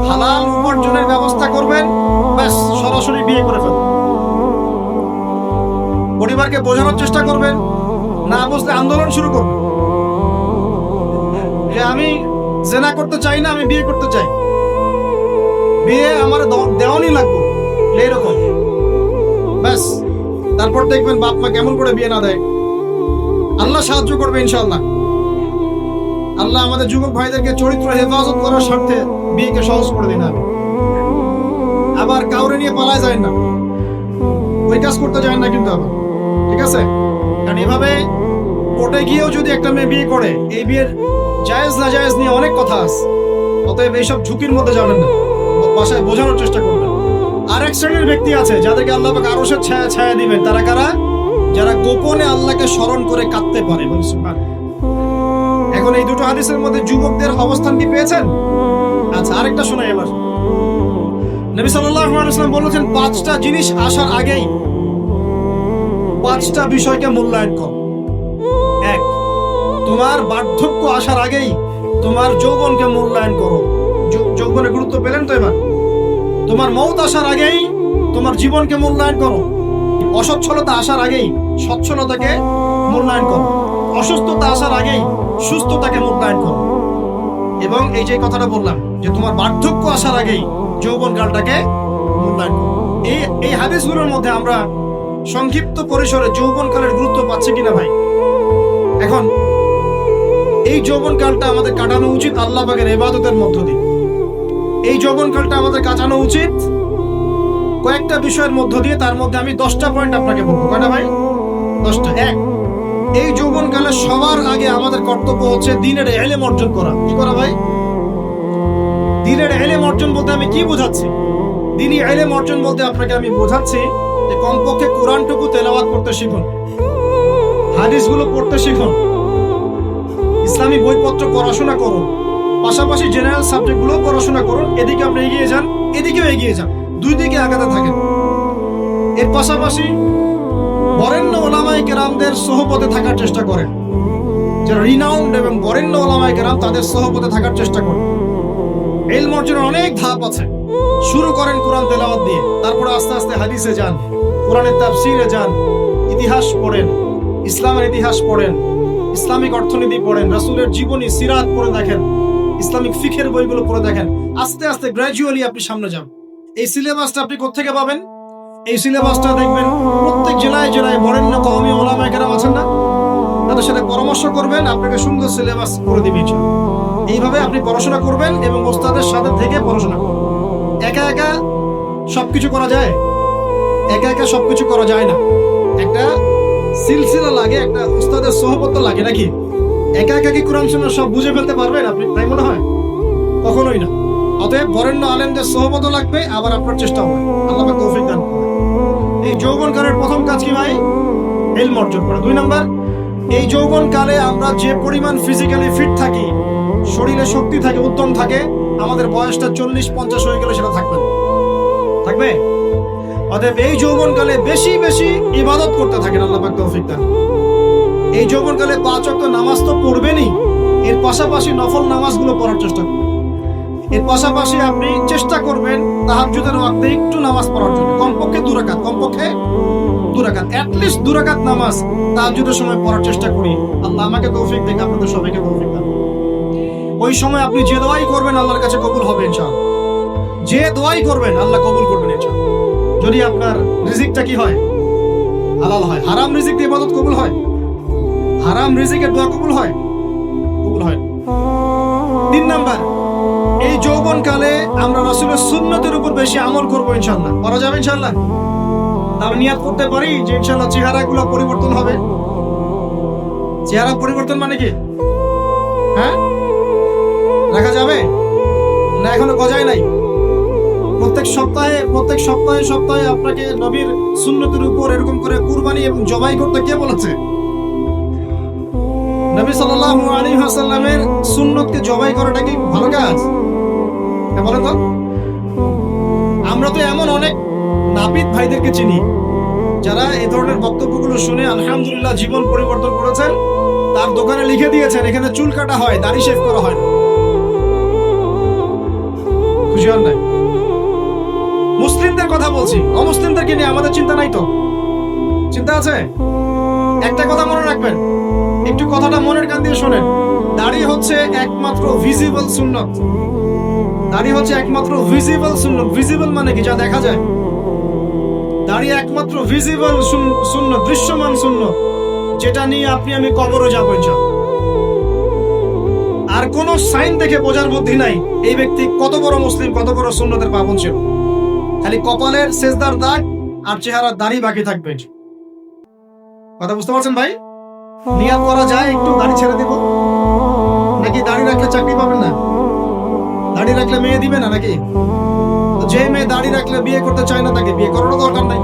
হালাল উপার্জনের ব্যবস্থা করবেন, ব্যাস সরাসরি বিয়ে করে ফেলবেন। পরিবারকে বোঝানোর চেষ্টা করবেন, না বুঝলে আন্দোলন শুরু করবেন যে আমি জেনা করতে চাই না, আমি বিয়ে করতে চাই, বিয়ে আমার দেওয়ানি লাগবে, এইরকম। ব্যাস তারপর দেখবেন বাপ মা কেমন করে বিয়ে না দেয়। আল্লাহ সাহায্য করবে ইনশাআল্লাহ। আল্লাহ আমাদের যুবক ভাইদেরকে চরিত্র হেফাজত করার স্বার্থে বিয়েকে সহজ করে দিন। আমি আবার কাউরে নিয়ে পালায় যায় না, ওই কাজ করতে যায় না কিন্তু আবার, ঠিক আছে? কারণ এভাবে কোর্টে গিয়েও যদি একটা মেয়ে বিয়ে করে, এই বিয়ের জায়েজ না জায়েজ নিয়ে অনেক কথা আছে। অতএব এইসব ঝুঁকির মধ্যে যাবেন না, বাসায় বোঝানোর চেষ্টা করবেন। আরেক শ্রেণীর ব্যক্তি আছে যাদেরকে আল্লাহ পাক আরশের ছায়া ছায়া দিবেন। তারা কারা? যারা গোপনে আল্লাহকে স্মরণ করে কাঁদতে পারে। এখন এই দুটো হাদিসের মধ্যে যুবকদের অবস্থান কি পেয়েছেন? আচ্ছা, আরেকটা শোনাই এবার। নবী সাল্লাল্লাহু আলাইহি ওয়াসাল্লাম বলেছেন, 5টা জিনিস আসার আগেই 5টা বিষয়কে মূল্যায়ন কর। 1, তোমার বার্ধক্য আসার আগেই তোমার যৌবনকে মূল্যায়ন করো। যৌবনের গুরুত্ব পেলেন তো এবার? তোমার মওত আসার আগেই তোমার জীবনকে মূল্যায়ন করো। অসচ্ছলতা আসার আগেই সচ্ছলতাকে মূল্যায়ন করো। অসুস্থতা আসার আগেই সুস্থতাকে মূল্যায়ন করো। এবং এই যে কথাটা বললাম যে তোমার বার্ধক্য আসার আগেই যৌবনকালটাকে মূল্যায়ন করো। এই হাদিসগুলোর মধ্যে আমরা সংক্ষিপ্ত পরিসরে যৌবনকালের গুরুত্ব পাচ্ছি কিনা ভাই? এখন এই যৌবনকালটা আমাদের কাটানো উচিত আল্লাহ পাকের ইবাদতের মধ্য দিয়ে। এই যৌবনকালটা আমাদের কাটানো উচিত কয়েকটা বিষয়ের মধ্য দিয়ে। তার মধ্যে আমি 10টা পয়েন্ট আপনাকে বলবো। কয়টা ভাই? 10টা। 1, এই যৌবনকালে সবার আগে আমাদের কর্তব্য হচ্ছে দ্বীনের ইলম অর্জন করা। কি করা ভাই? দ্বীনের ইলম অর্জন বলতে আমি কি বোঝাচ্ছি? দ্বীনি ইলম অর্জন বলতে আপনাকে আমি বোঝাচ্ছি যে কমপক্ষে কোরআনটুকু তেলাওয়াত করতে শিখুন, হাদিসগুলো পড়তে শিখুন, ইসলামী বইপত্র পড়াশোনা করুন, পাশাপাশি জেনারেল সাবজেক্টগুলো পড়াশোনা করুন। এদিকে আপনি এগিয়ে যান, এদিকেও এগিয়ে যান, দুই দিকে আগাতে থাকেন। এর পাশাপাশি বরেণ্য ওলামায়ে কেরামদের সোহবতে থাকার চেষ্টা করেন। যারা রিনাউন্ড এবং বরেণ্য ওলামায়ে কেরাম, তাদের সোহবতে থাকার চেষ্টা করেন। ইলম অর্জনের অনেক ধাপ আছে। শুরু করেন কোরআন তেলাওয়াত দিয়ে, তারপরে আস্তে আস্তে হাদিসে যান, কোরআনের তাফসীরে যান, ইতিহাস পড়েন, ইসলামের ইতিহাস পড়েন, ইসলামিক অর্থনীতি পড়েন, রাসূলের জীবনী সিরাত পড়ে দেখেন, ইসলামিক ফিকহের বইগুলো পড়ে দেখেন। আস্তে আস্তে গ্র্যাজুয়ালি আপনি সামনে যান। এই সিলেবাসটা আপনি কোত্থেকে পাবেন? এই সিলেবাসটা দেখবেন প্রত্যেক জেলায় জেলায় বরেণ্য কওমি ওলামায়ে কেরাম আছেন না, তাদের সাথে পরামর্শ করবেন, আপনাকে সুন্দর সিলেবাস করে দিবে ইনশাআল্লাহ। এইভাবে আপনি পড়াশোনা করবেন এবং ওস্তাদের সাথে থেকে পড়াশোনা করবেন। একা একা সবকিছু করা যায়? একা একা সবকিছু করা যায় না। একটা সিলসিলা লাগে, একটা ওস্তাদের সোহবত লাগে, নাকি? একা একা কি কোরআন সুন্নাহ সব বুঝে ফেলতে পারবেন আপনি? তাই মনে হয়? কখনোই না। অতএব বরেণ্য আলেমদের সোহবত লাগবে, আবার আপনার চেষ্টা হবে। আল্লাহ পাক তৌফিক দান করুন। এই যৌবনকালের প্রথম কাজ কি ভাই? ইলম অর্জন করা। 2 নাম্বার, এই যৌবনকালে আমরা যে পরিমাণ ফিজিক্যালি ফিট থাকি, শরীরে শক্তি থাকে, উদ্যম থাকে, আমাদের বয়সটা 40-50 হয়ে গেলে সেটা থাকবে না। থাকবে? অতএব এই যৌবনকালে বেশি বেশি ইবাদত করতে থাকেন। আল্লাহ পাক তৌফিক দান। এই যৌবনকালে 5 ওয়াক্ত নামাজ তো পড়বেনই, এর পাশাপাশি নফল নামাজগুলো পড়ার চেষ্টা করবেন। এর পাশাপাশি আপনি চেষ্টা করবেন তাহাজ্জুদের ওয়াক্তে একটু নামাজ পড়ার জন্য, কমপক্ষে 2 রাকাত, কমপক্ষে 2 রাকাত, অ্যাটলিস্ট 2 রাকাত নামাজ তাহাজ্জুদের সময় পড়ার চেষ্টা করি। আল্লাহ আমাকে তৌফিক দেন, আপনাদের সবাইকে তৌফিক দান। ওই সময় আপনি যে দোয়াই করবেন আল্লাহর কাছে কবুল হবে ইনশাআল্লাহ। যে দোয়াই করবেন আল্লাহ কবুল করবেন ইনশাআল্লাহ। যদি আপনার রিজিকটা কি হয়? হালাল হয়। হারাম রিজিক দিয়ে ইবাদত কবুল হয়? হারাম রিজিকের দোয়া কবুল হয়? কবুল হয়। 3 নাম্বার, এই যৌবনকালে আমরা রাসূলের সুন্নতের উপর বেশি আমল করব ইনশাআল্লাহ। করা যাবে ইনশাআল্লাহ? আমরা নিয়াত করতে পারি যে ইনশাআল্লাহ চেহারাগুলো পরিবর্তন হবে। চেহারা পরিবর্তন মানে কি? হ্যাঁ, রাখা যাবে না? এখনো গজায় নাই। প্রত্যেক সপ্তাহে আপনাকে নবীর সুন্নতের উপর এরকম করে কুরবানি এবং জবাই করতে কে বলেছে? নবী সাল্লাল্লাহু আলাইহি ওয়াসাল্লামের সুন্নতকে জবাই করাটা কি ভালো কাজ? বলেন তো। আমরা তো এমন অনেক নাপিত ভাইদেরকে চিনি যারা এই ধরনের বক্তব্যগুলো শুনে আলহামদুলিল্লাহ জীবন পরিবর্তন করেছেন। তার দোকানে লিখে দিয়েছেন এখানে চুল কাটা হয়, দাড়ি শেভ করা হয় না। খুশি হন নাই? মুসলিমদের কথা বলছি, অমুসলিমদেরকে নিয়ে আমাদের চিন্তা নাই তো? চিন্তা আছে? একটা কথা মনে রাখবেন, একটু কথাটা মনের কান দিয়ে শোনেন। দাড়ি হচ্ছে একমাত্র ভিজিবল সুন্নত। দাড়ি হচ্ছে একমাত্র ভিজিবল সুন্নত। ভিজিবল মানে কি? যা দেখা যায়। দাড়ি একমাত্র ভিজিবল সুন্নত, দৃশ্যমান সুন্নত, যেটা নিয়ে আপনি আমি কবরে যাবো ইনশাআল্লাহ। আর কোন সাইন দেখে বোঝার বুদ্ধি নাই এই ব্যক্তি কত বড় মুসলিম, কত বড় সুন্নতের পাবন ছিল। খালি কপালের সেজদার দাগ আর চেহারার দাড়ি বাকি থাকবে। কথা বুঝতে পারছেন ভাই? নিয়াত করা যায় একটু দাড়ি ছেড়ে দিব, নাকি দাড়ি রাখলে চাকরি পাবেন না? দাড়ি রাখলে মেয়ে দিবে না নাকি? যে মেয়ে দাড়ি রাখলে বিয়ে করতে চায় না তাকে বিয়ে করারও দরকার নাই।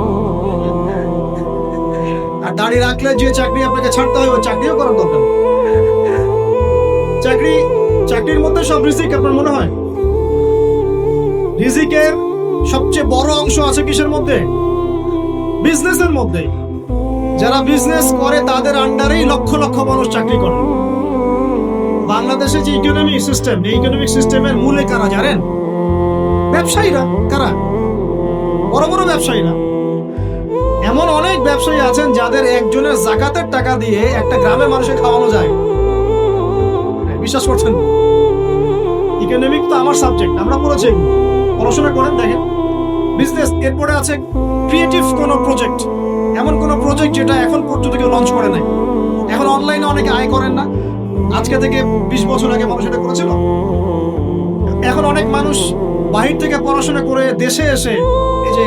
আর দাড়ি রাখলে যে চাকরি আপনাকে ছাড়তে হয় ওই চাকরিও করার দরকার নেই। চাকরির মধ্যে সব রিজিক আপনার মনে হয়? রিজিকের সবচেয়ে বড় অংশ আছে কিসের মধ্যে? বিজনেসের মধ্যে। যারা বিজনেস করে তাদের আন্ডারেই লক্ষ লক্ষ মানুষ চাকরি করে। বাংলাদেশে যে ইকোনমিক সিস্টেম, এই ইকোনমিক সিস্টেমের মূলে কারা জানেন? ব্যবসায়ীরা। কারা? বড় বড় ব্যবসায়ীরা। এমন অনেক ব্যবসায়ী আছেন যাদের একজনের জাকাতের টাকা দিয়ে একটা গ্রামের মানুষকে খাওয়ানো যায়। বিশ্বাস করছেন? ইকোনমিক তো আমার সাবজেক্ট, আমরা পড়েছি, পড়াশোনা করেন, দেখেন। বিজনেস, এরপরে আছে ক্রিয়েটিভ কোনো প্রজেক্ট, এমন কোনো প্রজেক্ট যেটা এখন পর্যন্ত কেউ লঞ্চ করে নাই। এখন অনলাইনে অনেকে আয় করেন না, আজকে থেকে 20 বছর আগে মানুষ এটা করেছিল। এখন অনেক মানুষ বাহির থেকে পড়াশোনা করে দেশে এসে এই যে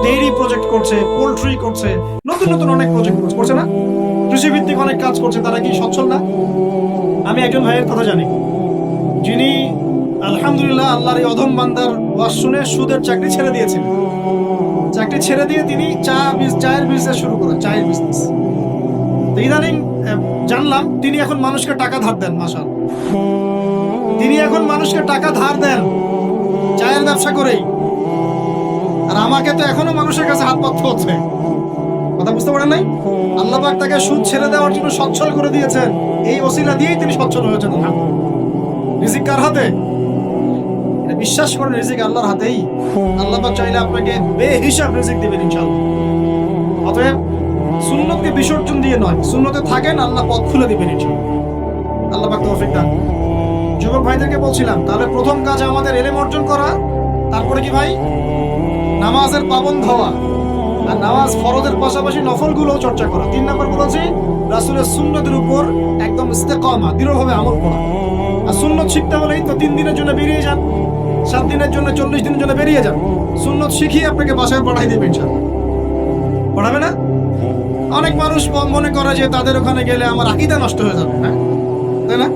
ডেইরি প্রজেক্ট করছে, পোল্ট্রি করছে, নতুন নতুন অনেক প্রজেক্ট করছে না? কৃষিভিত্তিক অনেক কাজ করছে। তারা কি সচ্ছল না? আমি একজন ভাইয়ের কথা জানি, যিনি আলহামদুলিল্লাহ আল্লাহর এই অধম বান্দার ওয়াজ শুনে সুদের চাকরি ছেড়ে দিয়েছিলেন। চাকরি ছেড়ে দিয়ে তিনি চায়ের বিজনেস শুরু করেন, চায়ের বিজনেস। তো ইদানিং জানলাম তিনি এখন মানুষকে টাকা ধার দেন। মাশাআল্লাহ, তিনি এখন মানুষকে টাকা ধার দেন চায়ের ব্যবসা করেই। আর আমাকে তো এখনো মানুষের কাছে হাত পাততে হচ্ছে। কথা বুঝতে পারেন নাই? আল্লাহ পাক তাকে সুদ ছেড়ে দেওয়ার জন্য সচ্ছল করে দিয়েছেন। এই ওসিলা দিয়েই তিনি সচ্ছল হয়েছেন। রিজিক কার হাতে? বিশ্বাস করেন, রিজিক আল্লাহর হাতেই। আল্লাহ পাক চাইলে আপনাকে বেহিসাব রিজিক দিবেন ইনশাআল্লাহ। অতএব সুন্নতকে বিসর্জন দিয়ে নয়, সুন্নতে থাকেন, আল্লাহ পথ খুলে দিবেন ইনশাআল্লাহ। আল্লাহ পাক তৌফিক দান। যুবক ভাইদেরকে বলছিলাম, তাহলে প্রথম কাজ আমাদের ইলম অর্জন করা, তারপরে কি ভাই? নামাজের পাবন্দ হওয়া, আর নামাজ ফরজের পাশাপাশি নফলগুলো চর্চা করা। 3 নম্বর বলেছি রাসূলের সুন্নতের উপর একদম ইস্তেকামা, দৃঢ়ভাবে আমল করা। আর সুন্নত শিখতে হলেই তো 3 দিনের জন্য বেরিয়ে যান, 7 দিনের জন্য, 40 দিনের জন্য বেরিয়ে যান। সুন্নত শিখিয়ে আপনাকে বাসায় পাঠাই দেবে ইনশাআল্লাহ। পড়াবে না? অনেক মানুষ মনে করে যে তাদের ওখানে গেলে আমার আকীদা নষ্ট হয়ে যাবে, হ্যাঁ, তাই না?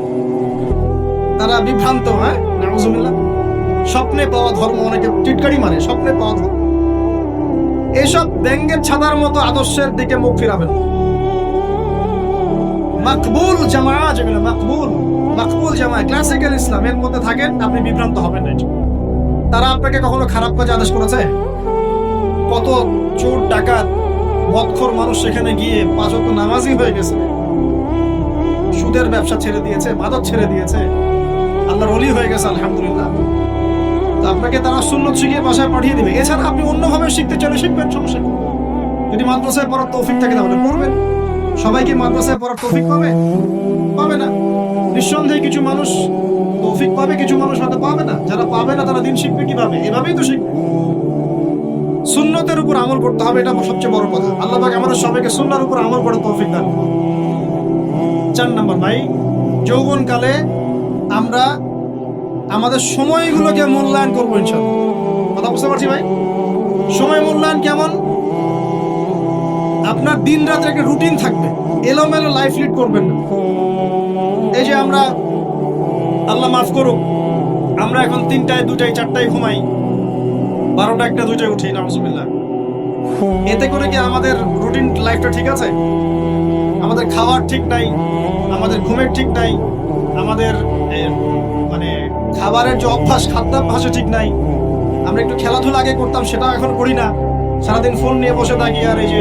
তারা বিভ্রান্ত। হ্যাঁ, নাউজুবিল্লাহ। স্বপ্নে পাওয়া ধর্ম, অনেকে টিটকারি মারে স্বপ্নে পাওয়া ধর্ম। এসব ব্যাঙ্গের ছাদার মতো আদর্শের দিকে মুখ ফিরাবেন। মাকবুল জামা, যেগুলো মাকবুল জামা, ক্লাসিক্যাল ইসলামের মধ্যে থাকেন, আপনি বিভ্রান্ত হবেন না। তারা আপনাকে কখনো খারাপ কাজে আদেশ করেছে? কত চোর ডাকাত মদখোর মানুষ সেখানে গিয়ে 5 ওয়াক্ত নামাজি হয়ে গেছে, সুদের ব্যবসা ছেড়ে দিয়েছে, মাদক ছেড়ে দিয়েছে, আল্লাহর ওলি হয়ে গেছে আলহামদুলিল্লাহ। তো আপনাকে তারা সুন্নত শিখিয়ে বাসায় পাঠিয়ে দিবে। এছাড়া আপনি অন্যভাবে শিখতে চাইলে শিখবেন, সমস্যা নেই। যদি মাদ্রাসায় পড়ার তৌফিক থাকে তাহলে পড়বেন। সবাই কি মাদ্রাসায় পড়ার তৌফিক পাবে না? নিঃসন্দেহে কিছু মানুষ তৌফিক পাবে, কিছু মানুষ হয়তো পাবে না। যারা পাবে না তারা দিন শিখবে কিভাবে? এভাবেই তো শিখবে। সুন্নতের উপর আমল করতে হবে, এটা সবচেয়ে বড় কথা। আল্লাহ পাক আমাদের সবাইকে সুন্নাহর উপর আমল করার তৌফিক দান। 4 নম্বর ভাই, যৌবনকালে আমরা আমাদের সময়গুলোকে মূল্যায়ন করবো ইনশাআল্লাহ। কথা বুঝতে পারছি ভাই? সময় মূল্যায়ন কেমন? আপনার দিন রাত একটা রুটিন থাকবে, এলোমেলো লাইফ লিড করবেন না। এই যে আমরা, আল্লাহ মাফ করুক, আমরা এখন 3টায় 2টায় 4টায় ঘুমাই, 12টা 1টা 2টায় উঠি, নাউজুবিল্লাহ। এতে করে কি আমাদের রুটিন লাইফটা ঠিক আছে? আমাদের খাওয়ার ঠিক নাই, আমাদের ঘুমের ঠিক নাই, আমাদের মানে খাবারের যে অভ্যাস, খাদ্যাভ্যাসে ঠিক নাই। আমরা একটু খেলাধুলা আগে করতাম, সেটা এখন করি না। সারাদিন ফোন নিয়ে বসে থাকি, আর এই যে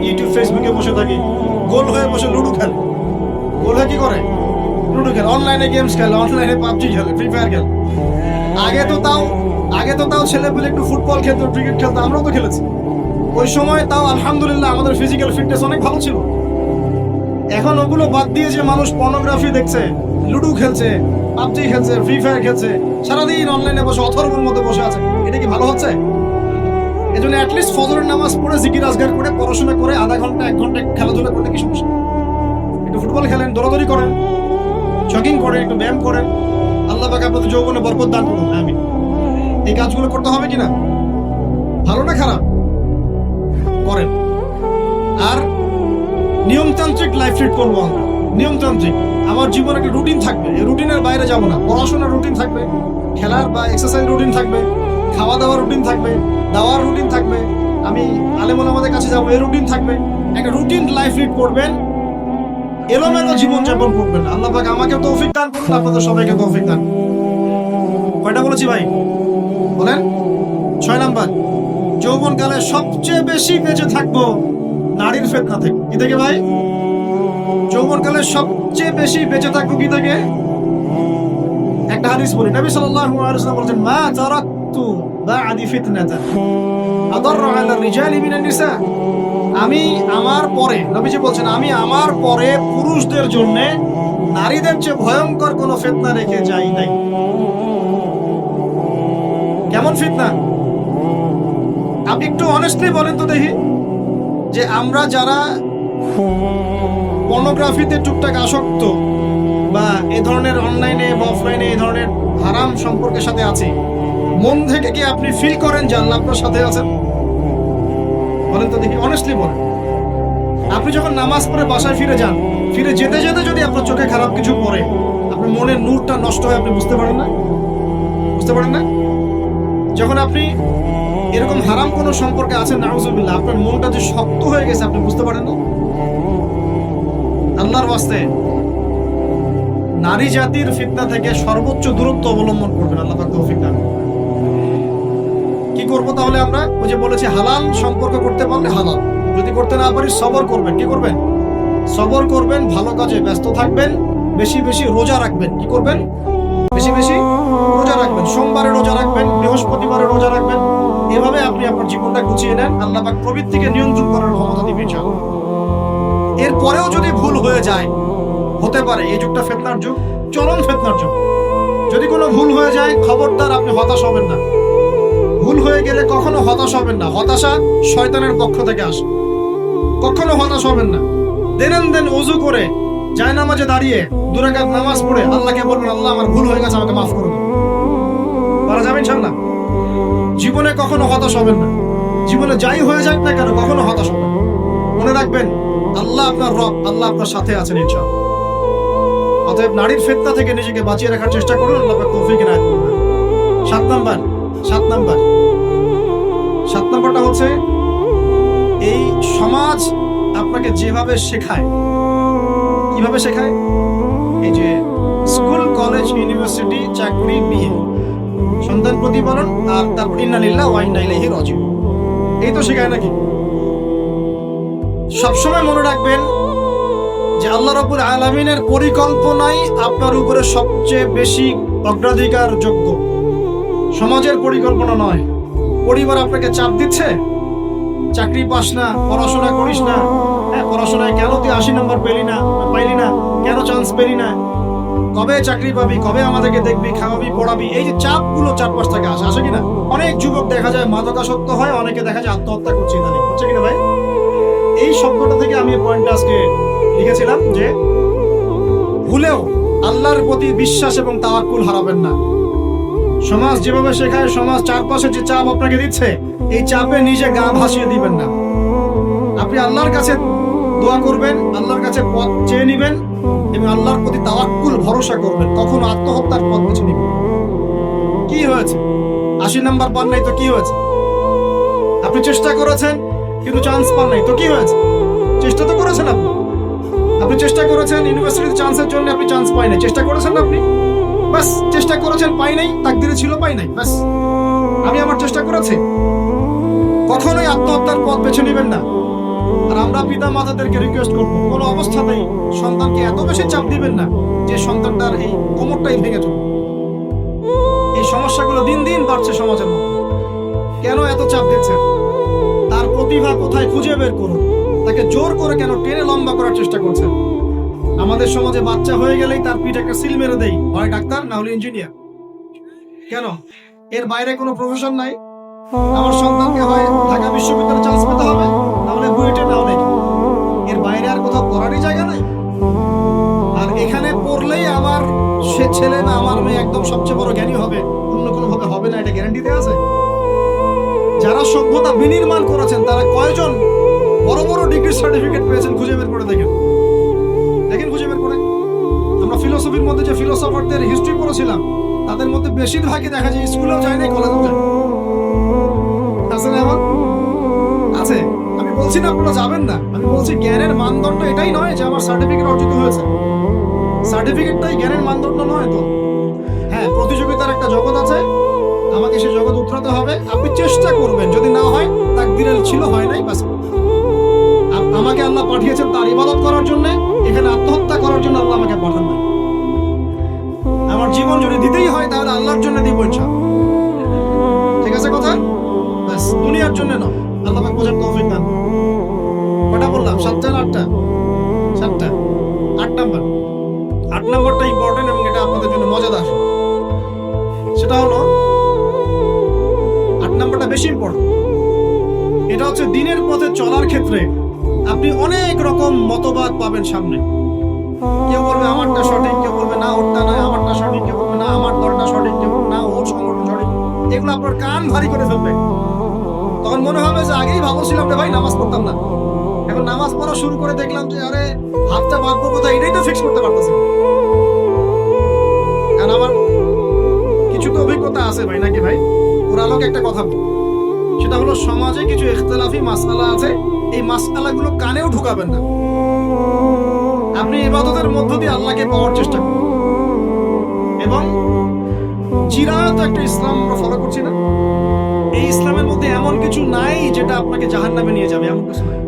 ইউটিউব ফেসবুকে বসে থাকি। গোল হয়ে বসে লুডো খেলে। গোল হয়ে কি করে? লুডো খেলে, অনলাইনে গেমস খেলে, অনলাইনে পাবজি খেলে, ফ্রি ফায়ার খেলে। আগে তো তাও ছেলেপেলে একটু ফুটবল খেলতো, ক্রিকেট খেলতো, আমরাও তো খেলেছি ওই সময়, তাও আলহামদুলিল্লাহ আমাদের ফিজিক্যাল ফিটনেস অনেক ভালো ছিল। এখন ওগুলো বাদ দিয়ে যে মানুষ পর্নোগ্রাফি দেখছে, লুডো খেলছে, পাবজি খেলছে, ফ্রি ফায়ার খেলছে, সারাদিন অনলাইনে বসে অথর্বর মধ্যে বসে আছে, এটা কি ভালো হচ্ছে? এই জন্য অ্যাটলিস্ট ফজরের নামাজ পড়ে জিকির আজগার করে পড়াশোনা করে আধা ঘন্টা 1 ঘন্টা খেলাধুলা করতে কি সমস্যা? একটু ফুটবল খেলেন, দৌড়াদৌড়ি করেন, জগিং করেন, একটু ব্যায়াম করেন, আল্লাহ পাক আপনাদের যৌবনে বরকত দান করুন। আমি এই কাজগুলো করতে হবে কিনা? ভালো না খারাপ? করেন। আর নিয়মতান্ত্রিক লাইফ লিড করবো আমরা। নিয়মতান্ত্রিক, আমার জীবনে একটা রুটিন থাকবে, এই রুটিনের বাইরে যাব না। পড়াশোনার রুটিন থাকবে, খেলার বা এক্সারসাইজ রুটিন থাকবে, খাওয়া দাওয়ার রুটিন থাকবে, দাওয়ার রুটিন থাকবে, আমি আলেম ওলামাদের কাছে যাবো, এই রুটিন থাকবে। একটা রুটিন লাইফ লিড করবেন, এলোমেলো জীবনযাপন করবেন। আল্লাহ পাক আমাকে তৌফিক দান করুন, আপনাদের সবাইকে তৌফিক দান। কয়টা বলেছি ভাই? বলেন। 6 নাম্বার, যৌবনকালে সবচেয়ে বেশি বেঁচে থাকবো নারীর ফিতনা থেকে। কি থেকে ভাই? যৌবনকালে সবচেয়ে বেশি বেঁচে থাকবো কি থেকে? একটা হাদিস বলি, নবী সাল্লাল্লাহু আলাইহি ওয়াসাল্লাম বলেছেন, মা তারাকতু বা'দি ফিতনাতান আদাররু আলা রিজালি মিনান নিসা। আমি আমার পরে, নবীজি বলছেন, আমি আমার পরে পুরুষদের জন্য নারীদের চেয়ে ভয়ঙ্কর কোন ফিতনা রেখে যাই নাই। কেমন ফিতনা? আপনি একটু অনেস্টলি বলেন তো দেখি, যে আমরা যারা পর্নোগ্রাফিতে টুকটাক আসক্ত বা এই ধরনের অনলাইনে বা অফলাইনে এই ধরনের হারাম সম্পর্কের সাথে আছি, মন থেকে কি আপনি ফিল করেন যে আল্লাহ আপনার সাথে আছেন? বলেন তো দেখি, অনেস্টলি বলেন। আপনি যখন নামাজ পড়ে বাসায় ফিরে যান, ফিরে যেতে যেতে যদি আপনার চোখে খারাপ কিছু পড়ে, আপনার মনের নূরটা নষ্ট হয়, আপনি বুঝতে পারেন না? বুঝতে পারেন না? যখন আপনি এরকম হারাম কোনো সম্পর্কে আছেন, নাউজুবিল্লাহ, আপনার মনটা যে শক্ত হয়ে গেছে, আপনি বুঝতে পারেন না? আল্লাহর ওয়াস্তে নারী জাতির ফিতনা থেকে সর্বোচ্চ দূরত্ব অবলম্বন করবেন। আল্লাহ পাক তৌফিক দান করুন। কি করবো তাহলে আমরা? ওই যে বলেছি, হালাল সম্পর্ক করতে পারলে হালাল, যদি করতে না পারি সবর করবেন। কি করবেন? সবর করবেন, ভালো কাজে ব্যস্ত থাকবেন, বেশি বেশি রোজা রাখবেন। কি করবেন? বেশি বেশি রোজা রাখবেন, সোমবারে রোজা রাখবেন, বৃহস্পতিবারে রোজা রাখবেন। এভাবে আপনি আপনার জীবনটা গুছিয়ে নেন, আল্লাহ পাক প্রবৃত্তিকে নিয়ন্ত্রণ করার ক্ষমতা দিবেন ইনশাআল্লাহ। এরপরেও যদি ভুল হয়ে যায়, হতে পারে এই যুগটা ফিতনার যুগ, চরম ফিতনার যুগ। যদি কোনো ভুল হয়ে যায়, খবরদার আপনি হতাশ হবেন না। ভুল হয়ে গেলে কখনো হতাশ হবেন না। হতাশা শয়তানের পক্ষ থেকে আসে, কখনো হতাশ হবেন না। দেন ওযু করে জায়নামাজে দাঁড়িয়ে 2 রাকাত নামাজ পড়ে আল্লাহকে বলবেন, আল্লাহ আমার ভুল হয়ে গেছে, আমাকে মাফ করে দিন। পারা যাবে ইনশাআল্লাহ। জীবনে কখনো হতাশ হবেন না। জীবনে যাই হয়ে যাক না কেন, কখনো হতাশ হবেন না। মনে রাখবেন, আল্লাহ আপনার রব, আল্লাহ আপনার সাথে আছেন ইনশাআল্লাহ। অতএব নারীর ফিতনা থেকে নিজেকে বাঁচিয়ে রাখার চেষ্টা করুন, আল্লাহ পাক তৌফিক এনায়েত করুন। 7 নাম্বারটা হচ্ছে, এই সমাজ আপনাকে যেভাবে শেখায়, কিভাবে শেখায়? এই যে স্কুল, কলেজ, ইউনিভার্সিটি, চাকরি, বিয়ে, সন্তান প্রতিপালন, আর তারপর ইন্না লিল্লাহি ওয়া ইন্না ইলাইহি রাজিউন, এই তো শেখায় নাকি? সবসময় মনে রাখবেন যে আল্লাহ রাব্বুল আলামিনের পরিকল্পনাই আপনার উপরে সবচেয়ে বেশি অগ্রাধিকার যোগ্য, সমাজের পরিকল্পনা নয়। পরিবার আপনাকে চাপ দিচ্ছে, চাকরি পাস না, পড়াশোনা করিস না, পড়াশোনায় কেন তুই 80 নম্বর পাইলি না, কেন চান্স পেলি না, কবে চাকরি পাবি, কবে আমাদেরকে দেখবি, খাওয়াবি, পড়াবি, এই যে চাপগুলো চারপাশ থেকে আসে কিনা? অনেক যুবক দেখা যায় মাদকাসক্ত হয়, অনেকে দেখা যায় আত্মহত্যা করছে, ইদানিং হচ্ছে কিনা ভাই? এই শব্দটা থেকে আমি পয়েন্টটা আজকে লিখেছিলাম যে ভুলেও আল্লাহর প্রতি বিশ্বাস এবং তাওয়াক্কুল হারাবেন না। সমাজ যেভাবে শেখায়, সমাজ চারপাশে যে চাপ আপনাকে দিচ্ছে, এই চাপে নিজে গা ভাসিয়ে দিবেন না। আপনি আল্লাহর কাছে দোয়া করবেন, আল্লাহর কাছে পথ চেয়ে নিবেন এবং আল্লাহর প্রতি তাওয়াক্কুল ভরসা করবেন। কখনো আত্মহত্যার পথ বেছে নিবেন। কি হয়েছে? 80 নাম্বার পান নাই তো কি হয়েছে? আপনি চেষ্টা করেছেন কিন্তু চান্স পান নাই তো কি হয়েছে? চেষ্টা তো করেছেন আপনি চেষ্টা করেছেন ইউনিভার্সিটিতে চান্সের জন্য, আপনি চান্স পাই নাই, চেষ্টা করেছেন আপনি, বাস চেষ্টা করেছেন, পাই নাই, তাকদিরে ছিল পাই নাই, বাস আমি আমার চেষ্টা করেছি। কখনোই আত্মহত্যার পথ বেছে নেবেন না। আর আমরা পিতা মাতাদেরকে রিকোয়েস্ট করবো, কোনো অবস্থাতেই সন্তানকে এত বেশি চাপ দিবেন না যে সন্তানটার এই কোমরটাই ভেঙে যাবে। এই সমস্যাগুলো দিন দিন বাড়ছে সমাজের মধ্যে। কেন এত চাপ দিচ্ছেন? তার প্রতিভা কোথায় খুঁজে বের করুন। তাকে জোর করে কেন টেনে লম্বা করার চেষ্টা করছেন? আমাদের সমাজে বাচ্চা হয়ে গেলেই তার পিঠে একটা সিল মেরে দেই, হয় ডাক্তার না হলে ইঞ্জিনিয়ার। কেন? এর বাইরে কোনো প্রফেশন নাই? আমার সন্তানকে হয় ঢাকা বিশ্ববিদ্যালয়ে চান্স পেতে হবে, না হলে বুয়েটে, না হলে এর বাইরে আর কোথাও পড়ারই জায়গা নাই। আর এখানে পড়লেই আমার সে ছেলে না আমার মেয়ে একদম সবচেয়ে বড় জ্ঞানী হবে, অন্য কোনো ভাবে হবে না, এটা গ্যারান্টি দেওয়া আছে? যারা সভ্যতা বিনির্মাণ করেছেন তারা কয়জন বড় বড় ডিগ্রি সার্টিফিকেট পেয়েছেন? খুঁজে বের করে দেখেন, খুঁজে বের করে। আমরা ফিলোসফির মধ্যে যে ফিলোসফারদের হিস্ট্রি পড়েছিলাম তাদের মধ্যে বেশিরভাগই দেখা যায় স্কুলেও যায় না, কলেজেও যায় আছে না? এমন আছে। আমি বলছি না আপনারা যাবেন না, আমি বলছি জ্ঞানের মানদণ্ড এটাই নয় যে আমার সার্টিফিকেট অর্জিত হয়েছে। সার্টিফিকেটটাই জ্ঞানের মানদণ্ড নয় তো। হ্যাঁ, প্রতিযোগিতার একটা জগৎ আছে, আমাকে সেই জগৎ উতরাতে হবে। আপনি চেষ্টা করবেন, যদি না হয় তাকদীরে ছিল, হয় নাই, বাস। আমাকে আল্লাহ পাঠিয়েছেন তার ইবাদত করার জন্য, এখানে আত্মহত্যা করার জন্য আল্লাহ আমাকে পাঠান না। আমার জীবন যদি দিতেই হয় তাহলে আল্লাহর জন্য দিব ইনশাআল্লাহ। ঠিক আছে কথা? বাস, দুনিয়ার জন্য না। আল্লাহ পাক বোঝার তৌফিক দান। কটা বললাম? 7টা না 8টা? 7টা। 8 নাম্বার। 8 নাম্বারটা ইম্পর্টেন্ট এবং এটা আপনাদের জন্য মজাদার। সেটা হলো 8 নাম্বারটা বেশি ইম্পর্টেন্ট। এটা হচ্ছে দিনের পথে চলার ক্ষেত্রে আপনি অনেক রকম মতবাদ পাবেন সামনে। কেউ বলবে আমারটা সঠিক, কেউ বলবে না ওরটা নয়, আমারটা সঠিক, কেউ বলবে না আমার দলটা সঠিক, কেউ বলবে না ওর সংগঠন সঠিক। এগুলো আপনার কান ভারী করে ফেলবে। তখন মনে হবে যে আগেই ভাবছিলাম রে ভাই নামাজ পড়তাম না, এখন নামাজ পড়া শুরু করে দেখলাম যে আরে হাতটা বাঁধবো কোথায় এটাই তো ফিক্স করতে পারতেছি। কারণ আমার কিছু তো অভিজ্ঞতা আছে ভাই, নাকি ভাই? ওর আলোকে একটা কথা বল, সেটা হলো সমাজে কিছু ইখতিলাফি মাসআলা আছে, এই মাসআলাগুলো কানেও ঢুকাবেন না। আপনি ইবাদতের মধ্য দিয়ে আল্লাহকে পাওয়ার চেষ্টা করুন। এবং চিরায়ত একটা ইসলাম আমরা ফলো করছি না, এই ইসলামের মধ্যে এমন কিছু নাই যেটা আপনাকে জাহান্নামে নিয়ে যাবে, এমন কিছু নাই।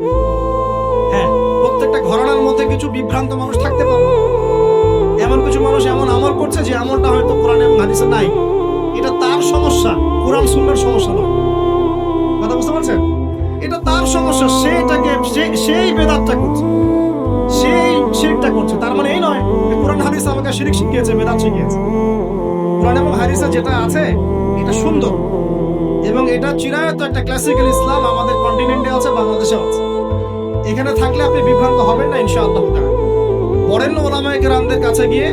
হ্যাঁ, প্রত্যেকটা ঘরানার মধ্যে কিছু বিভ্রান্ত মানুষ থাকতে পারে, এমন কিছু মানুষ এমন আমল করছে যে আমলটা হয়তো কোরআন এবং হাদিসে নাই। এটা তার সমস্যা, কোরআন সুন্নাহর সমস্যা নয়। কথা বুঝতে পারছেন? এটা তার সমস্যা, সেই বেদাতটা করছে, সেই শিরকটা করছে। তার মানে এই নয় যে কোরআন হাদিস আমাকে শিরক শিখিয়েছে, বেদাত শিখিয়েছে। কোরআন এবং হাদিসে যেটা আছে এটা সুন্দর এবং এটা চিরায়ত একটা ক্লাসিক্যাল ইসলাম আমাদের কন্টিনেন্টে আছে, বাংলাদেশে আছে। এখানে থাকলে আপনি বিভ্রান্ত হবেন না ইনশাআল্লাহ। বরেণ্য ওলামায়ে কেরামদের কাছে গিয়ে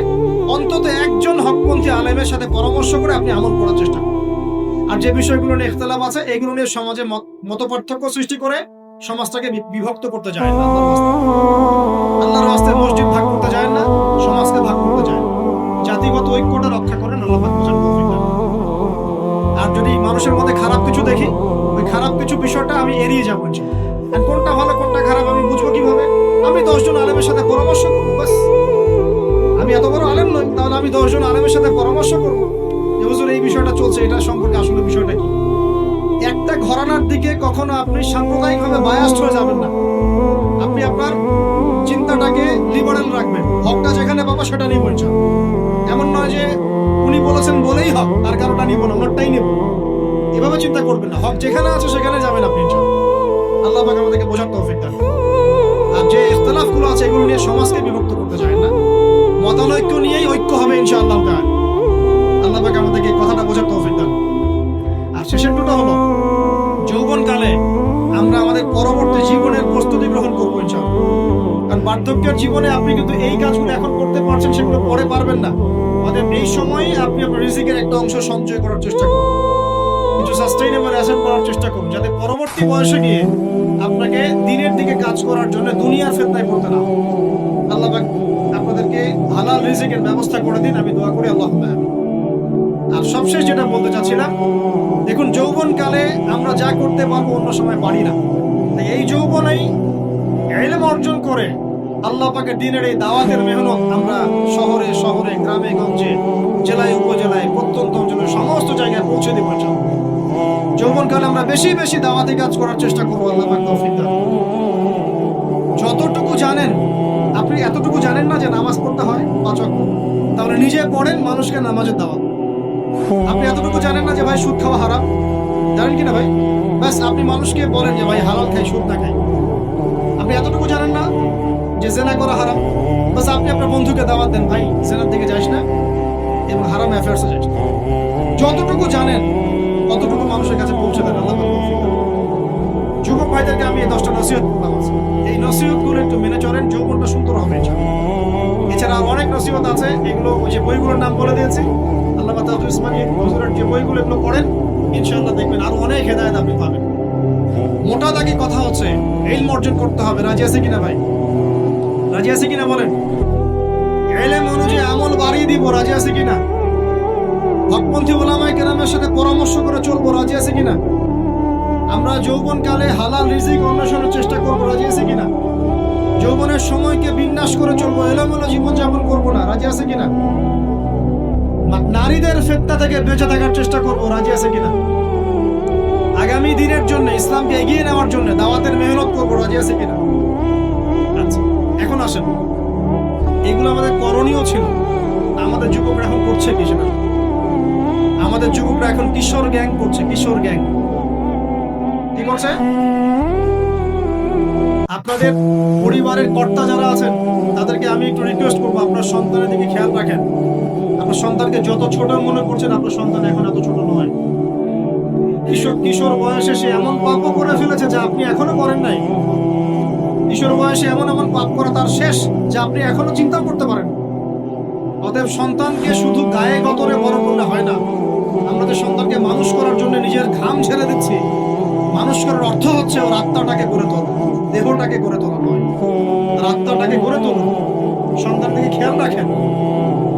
অন্তত একজন হকপন্থী আলেমের সাথে পরামর্শ করে আপনি আমল করার চেষ্টা করুন। আর যে বিষয়গুলো নিয়ে ইখতিলাফ আছে এগুলো নিয়ে সমাজে মতপার্থক্য সৃষ্টি করে সমাজটাকে বিভক্ত করতে যায় না। আল্লাহর রাস্তায় মসজিদ ভাগ করতে যায় না, সমাজকে ভাগ করতে যায় না। জাতিগত ঐক্যটা রক্ষা করেন, আল্লাহ পাক বোঝার তৌফিক দান। আর যদি মানুষের মধ্যে খারাপ কিছু দেখি, ওই খারাপ কিছু বিষয়টা আমি এড়িয়ে যাবো। আর কোনটা ভালো কোনটা খারাপ আমি বুঝবো কিভাবে? আমি 10 জন আলেমের সাথে পরামর্শ করবো, বাস। আমি এত বড় আলেম নই, তাহলে আমি 10 জন আলেমের সাথে পরামর্শ করবো যে হুজুর এই বিষয়টা চলছে, এটা সম্পর্কে আসলে বিষয়টা কি। একটা ঘরানার দিকে কখনো আপনি সাম্প্রদায়িকভাবে বায়াসড হয়ে যাবেন না। আপনি আপনার চিন্তাটাকে লিবারেল রাখবেন, হকটা যেখানে পাবো সেটা নিব ইনশাআল্লাহ। এমন নয় যে উনি বলেছেন বলেই হক, আর কারোটা নিব না, আমারটাই নেব, এভাবে চিন্তা করবেন না। হক যেখানে আছে সেখানে যাবেন আপনি ইনশাআল্লাহ। আল্লাহ পাক আমাদেরকে বোঝার তৌফিক দান। আর যে ইখতিলাফগুলো আছে এগুলো নিয়ে সমাজকে বিভক্ত করতে যায় না, মতানৈক্য নিয়েই ঐক্য হবে ইনশাআল্লাহ। আল্লাহ পাক আমাদেরকে কথাটা বোঝার তৌফিক দান। আর শেষের দুটো হলো যৌবনকালে আমরা আমাদের পরবর্তী জীবনের প্রস্তুতি গ্রহণ করবো ইনশাআল্লাহ। কারণ বার্ধক্যের জীবনে আপনি কিন্তু এই কাজগুলো এখন করতে পারছেন, সেগুলো পরে পারবেন না। অতএব এই সময়ে আপনি আপনার রিজিকের একটা অংশ সঞ্চয় করার চেষ্টা করুন, কিছু সাস্টেইনেবল অ্যাসেট করার চেষ্টা করুন, যাতে পরবর্তী বয়সে গিয়ে আপনাকে দিনের দিকে কাজ করার জন্য দুনিয়ার ফিতনায় পড়তে না হয়। আল্লাহ পাক আপনাদেরকে হালাল রিজিকের ব্যবস্থা করে দিন, আমি দোয়া করি। আল্লাহুম্মা আমিন। আর সবশেষ যেটা বলতে চাচ্ছিলাম, দেখুন যৌবনকালে আমরা যা করতে পারবো অন্য সময় পারি না। এই যৌবনেই ইলম অর্জন করে আল্লাহ পাকের দ্বীনের এই দাওয়াতের মেহনত আমরা শহরে শহরে, গ্রামে গঞ্জে, জেলায় উপজেলায়, প্রত্যন্ত অঞ্চলে সমস্ত জায়গায় পৌঁছে দিব ইনশাআল্লাহ। যৌবনকালে আমরা বেশি বেশি দাওয়াতি কাজ করার চেষ্টা করবো, আল্লাহ পাক তৌফিক দান। যতটুকু জানেন, আপনি এতটুকু জানেন না যে নামাজ পড়তে হয় 5 ওয়াক্ত, তাহলে নিজে পড়েন, মানুষকে নামাজের দাওয়াত। আপনি এতটুকু জানেন না যে ভাই সুদ খাওয়া হারাম? জানেন কিনা ভাই? ব্যাস আপনি মানুষকে বলেন যে ভাই হালাল খাই, সুদ না খাই। আপনি এতটুকু জানেন না যে জেনা করা হারাম? বাস আপনি আপনার বন্ধুকে দাওয়াত দেন, ভাই জেনার দিকে যাইস না এবং হারাম অ্যাফেয়ার্সে যাইস না। যতটুকু জানেন ততটুকু মানুষের কাছে পৌঁছে দেন। আল্লাহ পাক তৌফিক দান। যুবক ভাইদেরকে আমি এই 10টা নসিহত করলাম আজ। এই নসিহতগুলো একটু মেনে চলেন, যৌবনটা সুন্দর হবে ইনশাআল্লাহ। এছাড়া আরো অনেক নসিহত আছে, এগুলো ওই যে বইগুলোর নাম বলে দিয়েছি, আল্লামা তাজুল ইসলামী হুজুরের যে বইগুলো, এগুলো পড়েন, ইনশাআল্লাহ দেখবেন আরো অনেক হেদায়েত আপনি পাবেন। মোটা দাগে কথা হচ্ছে ইলম অর্জন করতে হবে। রাজি আছে কিনা ভাই? রাজি আছে কিনা বলেন? ইলম অনুযায়ী আমল বাড়িয়ে দিব। রাজি আছে কিনা? হকপন্থী উলামায়ে কেরামের সাথে পরামর্শ করে চলবো। রাজি আছে কিনা? আমরা যৌবনকালে হালাল রিজিক অন্বেষণের চেষ্টা করবো। রাজি আছে কিনা? যৌবনের সময়কে বিন্যাস করে চলবো, এলোমেলো জীবনযাপন করবো না। রাজি আছে কিনা? নারীদের ফিতনা থেকে বেঁচে থাকার চেষ্টা করবো। রাজি আছে কিনা? আগামী দিনের জন্য, ইসলামকে এগিয়ে নেওয়ার জন্য দাওয়াতের মেহনত করবো। রাজি আছে কিনা? আচ্ছা, এখন আসেন, এগুলো আমাদের করণীয় ছিল। আমাদের যুবকরা এখন করছে কি সেটা? আমাদের যুবকরা এখন কিশোর গ্যাং করছে। কিশোর গ্যাং কি করছে? আপনাদের পরিবারের কর্তা যারা আছেন তাদেরকে আমি একটু রিকোয়েস্ট করবো, আপনার সন্তানের দিকে খেয়াল রাখেন। আপনার সন্তানকে যত ছোট মনে করছেন, আপনার সন্তান এখন এত ছোট নয়। কিশোর বয়সে সে এমন পাপও করে ফেলেছে যা আপনি এখনো করেন নাই। কিশোর বয়সে এমন এমন পাপ করা তার শেষ যা আপনি এখনো চিন্তাও করতে পারেন। অতএব সন্তানকে শুধু গায়ে গতরে বড় করলে হয় না। আমরা যে সন্তানকে মানুষ করার জন্য নিজের ঘাম ছেড়ে দিচ্ছি, মানুষ করার অর্থ হচ্ছে ওর আত্মাটাকে গড়ে তোলা, দেহটাকে গড়ে তোলা নয়, তার আত্মাটাকে গড়ে তোলা। সন্তান থেকে খেয়াল রাখেন।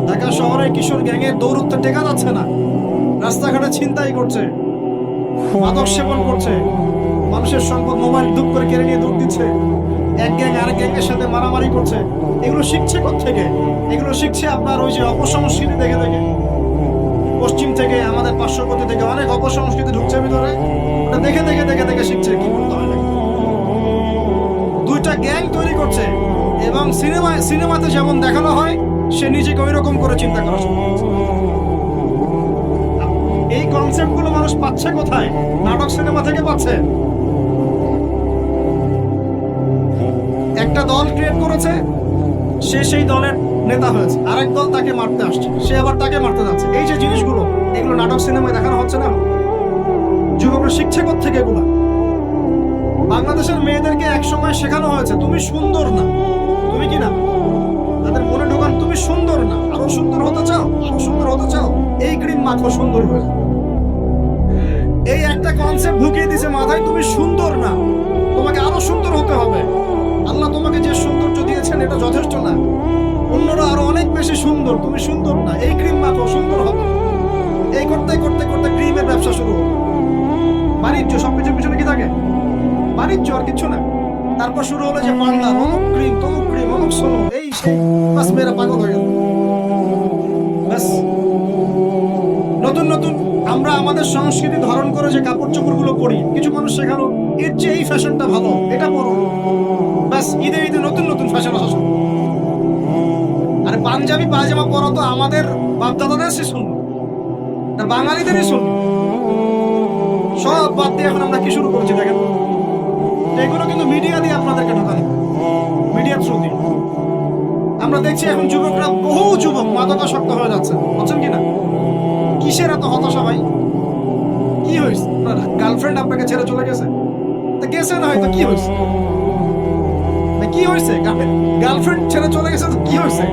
ঢাকা শহরে কিশোর গ্যাংয়ের দৌরত্ব টেকা যাচ্ছে না। রাস্তাঘাটে ছিনতাই করছে, মাদক সেবন করছে, মানুষের সম্পদ মোবাইল দুপ করে কেড়ে নিয়ে দৌড় দিচ্ছে, এক গ্যাং আরেক গ্যাংয়ের সাথে মারামারি করছে। এগুলো শিখছে কোত্থেকে? এগুলো শিখছে আপনার ওই যে অপসংস্কৃতি দেখে দেখে। পশ্চিম থেকে, আমাদের পার্শ্ববর্তী থেকে অনেক অপসংস্কৃতি ঢুকছে ভিতরে, ওটা দেখে দেখে দেখে দেখে শিখছে কি করতে হয় না। দুইটা গ্যাং তৈরি করছে এবং সিনেমাতে যেমন দেখানো হয় সে নিজেকে ওই রকম করে চিন্তা করা শুরু করছে। এই কনসেপ্ট গুলো মানুষ পাচ্ছে কোথায়? নাটক সিনেমা থেকে পাচ্ছে। একটা দল ক্রিয়েট করেছে, সে সেই দলের নেতা হয়েছে, আরেক দল তাকে মারতে আসছে, সে আবার তাকে মারতে যাচ্ছে। এই যে জিনিসগুলো, এগুলো নাটক সিনেমায় দেখানো হচ্ছে না? যুবকরা শিখছে কোত্থেকে এগুলো? বাংলাদেশের মেয়েদেরকে একসময় শেখানো হয়েছে তুমি সুন্দর না, তুমি কি না, তাদের মনে ঢোকান তুমি সুন্দর না, আরো সুন্দর হতে চাও, আরো সুন্দর হতে চাও, এই ক্রিম মাখো সুন্দর হয়ে যাবে। এই একটা কনসেপ্ট ঢুকিয়ে দিছে মাথায়, তুমি সুন্দর না, তোমাকে আরো সুন্দর হতে হবে। আল্লাহ তোমাকে যে সৌন্দর্য দিয়েছেন এটা যথেষ্ট না, অন্যরা আরো অনেক বেশি সুন্দর, তুমি সুন্দর না, এই ক্রিম মাখো সুন্দর হবে। এই করতে করতে করতে ক্রিমের ব্যবসা শুরু হলো। বাণিজ্য, সবকিছুর পিছনে কি থাকে? বাণিজ্য, আর কিছু না। তারপর শুরু হলো যে পার্লার, অমুক ক্রিম, তমুক ক্রিম, অমুক সোনো, এই সেই, বাস মেয়েরা পাগল হয়ে গেল। ব্যাস নতুন নতুন আমরা আমাদের সংস্কৃতি ধারণ করে যে কাপড় চোপড় গুলো পরি, কিছু মানুষ শেখালো এর চেয়ে এই ফ্যাশনটা ভালো, এটা পরো। ব্যাস ঈদে ঈদে নতুন নতুন ফ্যাশন আসা শুরু। আরে পাঞ্জাবি পায়জামা পরা তো আমাদের বাপদাদাদের সে শুনলো, না বাঙালিদেরই শুনলো। সব বাদ দিয়ে এখন আমরা কি শুরু করেছি দেখেন। এগুলো কিন্তু মিডিয়া দিয়ে আপনাদেরকে ঢোকানো, মিডিয়ার থ্রু দিয়ে। আমরা দেখছি এখন যুবকরা, বহু যুবক মাদকাসক্ত হয়ে যাচ্ছে, বুঝছেন কিনা? কিসের এত হতাশা ভাই? কি হয়েছে? গার্লফ্রেন্ড আপনাকে ছেড়ে চলে গেছে? তা গেছে না, হয়তো কি হয়েছে? কি হয়েছে? গার্লফ্রেন্ড ছেড়ে চলে গেছে তো কি হয়েছে?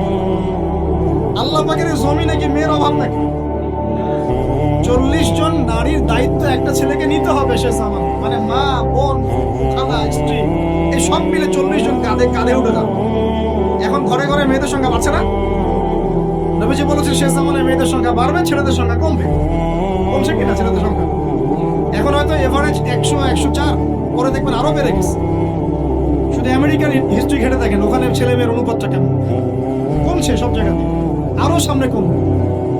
আল্লাহ পাকের জমি নাকি মেয়ের অভাব নাকি? 40 জন নারীর দায়িত্ব একটা ছেলেকে নিতে হবে সে জামান, মানে মা, বোন, খালা, স্ত্রী, এই সব মিলে 40 জন কাঁধে কাঁধে উঠে যাবে। এখন ঘরে ঘরে মেয়েদের সংখ্যা বাড়ছে না? নবীজি বলেছেন শেষ জামানে মেয়েদের সংখ্যা বাড়বে, ছেলেদের সংখ্যা কমবে। কমছে কিনা ছেলেদের সংখ্যা? এখন হয়তো এভারেজ 100, 104, পরে দেখবেন আরো বেড়ে গেছে। শুধু আমেরিকার হিস্ট্রি ঘেটে দেখেন, ওখানে ছেলে মেয়ের অনুপাতটা কেমন কমছে, সব জায়গাতে আরো সামনে কমবে।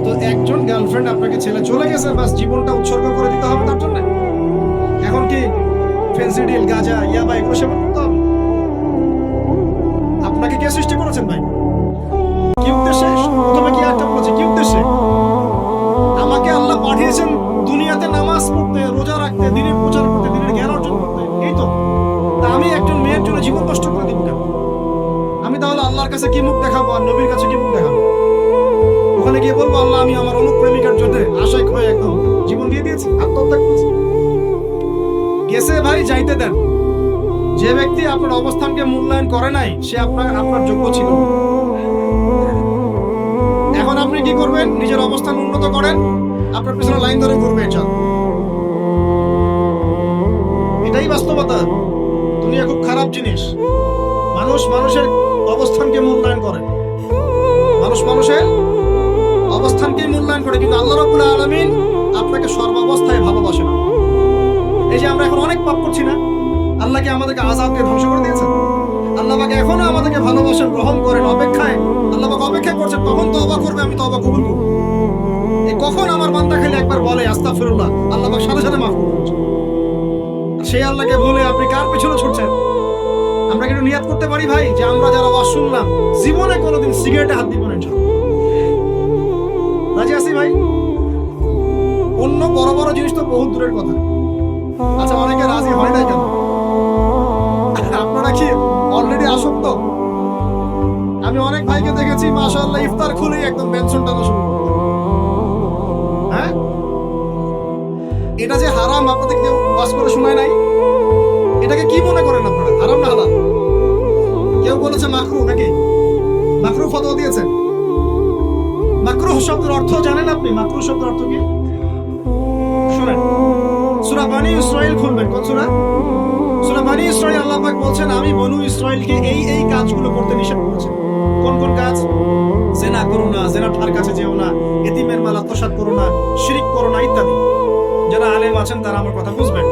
তো একজন গার্লফ্রেন্ড আপনাকে ছেলে চলে গেছে, বাস জীবনটা উৎসর্গ করে দিতে হবে তার জন্য? এখন কি ফেন্সিডিল, গাঁজা, ইয়াবা এগুলো সেবন করতে হবে? আপনাকে কে সৃষ্টি করেছেন ভাই? কি উদ্দেশ্যে? প্রথমে কি একটা বলেছে, কি উদ্দেশ্যে? আমাকে আল্লাহ পাঠিয়েছেন দুনিয়াতে নামাজ পড়তে, রোজা রাখতে, দিনের প্রচার করতে, দিনের জ্ঞান অর্জন করতে। এই তো, তা আমি একজন মেয়ের জন্য জীবন নষ্ট করে দিব কেন? আমি তাহলে আল্লাহর কাছে কি মুখ দেখাবো আর নবীর কাছে কি মুখ দেখাবো? ওখানে গিয়ে বলবো আল্লাহ আমি আমার অনুপ্রেমিকার জন্য আশায় হয়ে একদম জীবন দিয়ে দিয়েছি, আত্মহত্যা করেছি। গেছে ভাই, যাইতে দেন। যে ব্যক্তি আপনার অবস্থানকে মূল্যায়ন করে নাই সে আপনার যোগ্য ছিল। এখন আপনি কি করবেন? নিজের অবস্থান উন্নত করেন, আপনার পিছনে লাইন ধরে ঘুরবে। এটাই বাস্তবতা। দুনিয়া খুব খারাপ জিনিস। মানুষ মানুষের অবস্থানকে মূল্যায়ন করে, মানুষ মানুষের অবস্থানকে মূল্যায়ন করে, কিন্তু আল্লাহ রাব্বুল আলামিন আপনাকে সর্বাবস্থায় ভালোবাসে না। এই যে আমরা এখন অনেক পাপ করছি না, আল্লাহকে আমাদেরকে আযাব দিয়ে ধ্বংস করে দিয়েছেন। আল্লাহ পাক এখনো আমাদেরকে ভালোবাসেন, গ্রহণ করেন, অপেক্ষায়। আল্লাহ পাক অপেক্ষা করছেন কখন তওবা করবে, আমি তওবা কবুল করব। এই কখন আমার বান্দা খালি একবার বলে আস্তাগফিরুল্লাহ, আল্লাহ পাক সাথে সাথে মাফ করে দিচ্ছেন। সেই আল্লাহকে ভুলে আপনি কার পেছনে ছুটছেন? আমরা কিন্তু নিয়াত করতে পারি ভাই যে আমরা যারা ওয়াজ শুনলাম জীবনে কোনোদিন সিগারেটে হাত দিব না। রাজি আছি ভাই? অন্য বড় বড় জিনিস তো বহুত দূরের কথা। আচ্ছা, অনেকে রাজি হয় না কেন? আপনারা কি অলরেডি আসক্ত? আমি অনেক ভাইকে দেখেছি মাশাআল্লাহ ইফতার খুলেই একদম পেনশন টানা শুরু করে। হ্যাঁ, এটা যে হারাম আপনাদের কেউ ওয়াজ করে শোনায় নাই? এটাকে কি মনে করেন আপনারা, হারাম না হালাল? কেউ বলেছে মাকরুহ, নাকি মাকরুহ ফতোয়া দিয়েছে? মাকরুহ শব্দের অর্থ জানেন আপনি? মাকরুহ শব্দের অর্থ কি শুনেন। সূরা বনী ইসরাইল খুলবেন। কোন সূরা? সূরা বনী ইসরাইল। আল্লাহ পাক বলছেন আমি বনু ইসরাইলকে এই কাজগুলো করতে নিষেধ করেছি। কোন কোন কাজ? জিনা করো না, জিনার ধার কাছে যেও না, এতিমের মাল আত্মসাৎ করো না, শিরক করো না, ইত্যাদি। যারা আলেম আছেন তারা আমার কথা বুঝবেন।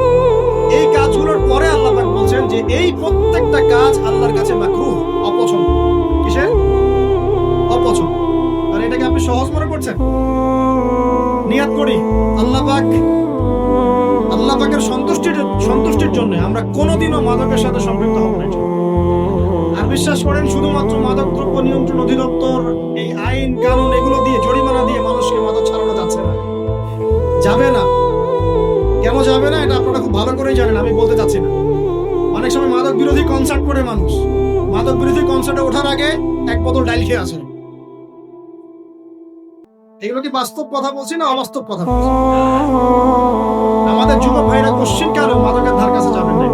এই কাজগুলোর পরে আল্লাহ পাক বলছেন যে এই প্রত্যেকটা কাজ আল্লাহর কাছে মাকরুহ, অপছন্দ। কিসের? অপছন্দ। আর এটাকে আপনি সহজ মনে করছেন? নিয়াত করি আল্লাহ পাকের সন্তুষ্টির জন্য আমরা কোনোদিনও মাদকের সাথে সম্পৃক্ত হব না। আর বিশ্বাস করেন, শুধুমাত্র মাদক দ্রব্য নিয়ন্ত্রণ অধিদপ্তর এই আইন কানুন এগুলো দিয়ে, জরিমানা দিয়ে মানুষকে মাদক ছাড়ানো যাচ্ছে না, যাবে না। কেন যাবে না এটা আপনারা খুব ভালো করেই জানেন, আমি বলতে চাচ্ছি না। অনেক সময় মাদক বিরোধী কনসার্ট করে মানুষ, মাদক বিরোধী কনসার্টে ওঠার আগে এক বোতল ডাইল খেয়ে আসে। এগুলো কি বাস্তব কথা বলছি না অবাস্তব কথা বলছি? আমাদের যুবক ভাইরা কোশ্চিন কারো মাদকের ধার কাছে যাবেন না।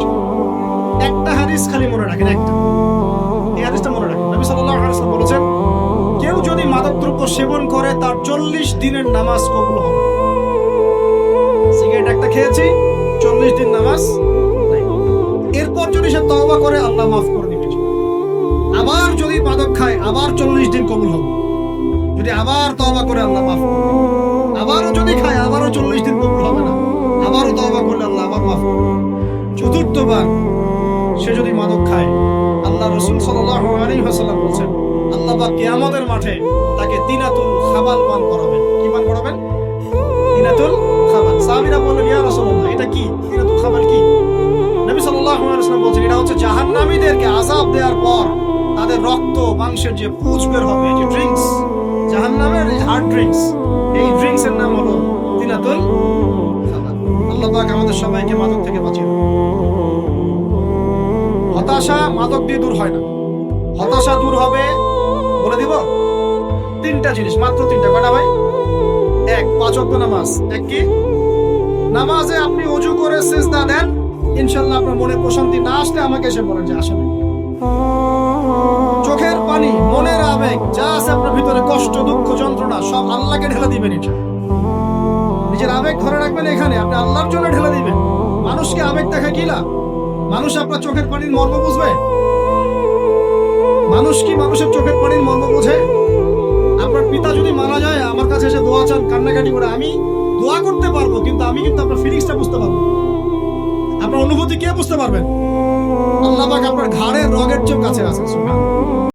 একটা হাদিস খালি মনে রাখেন, একটা, এই হাদিসটা মনে রাখেন। নবী সাল্লাল্লাহু আলাইহি ওয়াসাল্লাম বলেছেন কেউ যদি মাদক দ্রব্য সেবন করে তার 40 দিনের নামাজ কবুল হবে। সিগারেট একটা খেয়েছি, 40 দিন নামাজ নাই। এরপর যদি সে তওবা করে আল্লাহ মাফ করে দিবেন। আবার যদি মাদক খায় আবার 40 দিন কবুল হবে। যদি আবার তওবা করে আল্লাহ মাফ করে দিবেন। আবারও যদি খায় আবারও 40 দিন কবুল হবে না, আবারও তওবা করলে আল্লাহ আবার মাফ করে দিবেন। চতুর্থবার সে যদি মাদক খায়, আল্লাহ রাসূল সাল্লাল্লাহু আলাইহি ওয়াসাল্লাম বলেন আল্লাহ পাক কিয়ামতের মাঠে তাকে তিনাতুল খাবাল পান করাবেন। কি পান করাবেন? তিনাতুল খাবাল। সাহাবীরা বললেন ইয়া রাসূলুল্লাহ এটা কি? তিনাতুল খাবাল কি? নবী সাল্লাল্লাহু আলাইহি ওয়াসাল্লাম বলেন এটা হচ্ছে জাহান্নামীদেরকে আযাব দেওয়ার পর তাদের রক্ত মাংসের যে পুঁজ বের হবে, যে ড্রিঙ্কস, জাহান্নামের হার্ড ড্রিঙ্কস, এই ড্রিঙ্কস এর নাম হলো তিনাতুল খাবাল। আল্লাহ পাক আমাদের সবাইকে মাদক থেকে বাঁচিয়ে রাখুন। হতাশা মাদক দিয়ে দূর হয় না। হতাশা দূর হবে, বলে দিব, 3টা জিনিস, মাত্র 3টা। কয়টা ভাই? 1, 5 ওয়াক্ত নামাজ। এক কি? নামাজে আপনি ওযু করে সিজদা দেন, ইনশাআল্লাহ আপনার মনে প্রশান্তি না আসলে আমাকে এসে বলেন যে আসলে। চোখের পানি, মনের আবেগ যা আছে আপনার ভিতরে, কষ্ট, দুঃখ, যন্ত্রণা সব আল্লাহকে ঢেলে দিবেন। নিজের আবেগ ধরে রাখবেন এখানে, আপনি আল্লাহর জন্য ঢেলে দিবেন। মানুষকে আবেগ দেখা কি লাভ? মানুষ আপনার চোখের পানির মর্ম বুঝবে? মানুষ কি মানুষের চোখের পানির মর্ম বোঝে? আপনার পিতা যদি মারা যায় আমার কাছে এসে দোয়া চান, কান্নাকাটি করে, আমি দোয়া করতে পারবো কিন্তু আমি কিন্তু আপনার ফিলিংসটা বুঝতে পারবো। আপনার অনুভূতি কে বুঝতে পারবেন? আল্লাহ পাক আপনার ঘাড়ের রগের চেয়ে কাছে আছে। সুবহানাল্লাহ।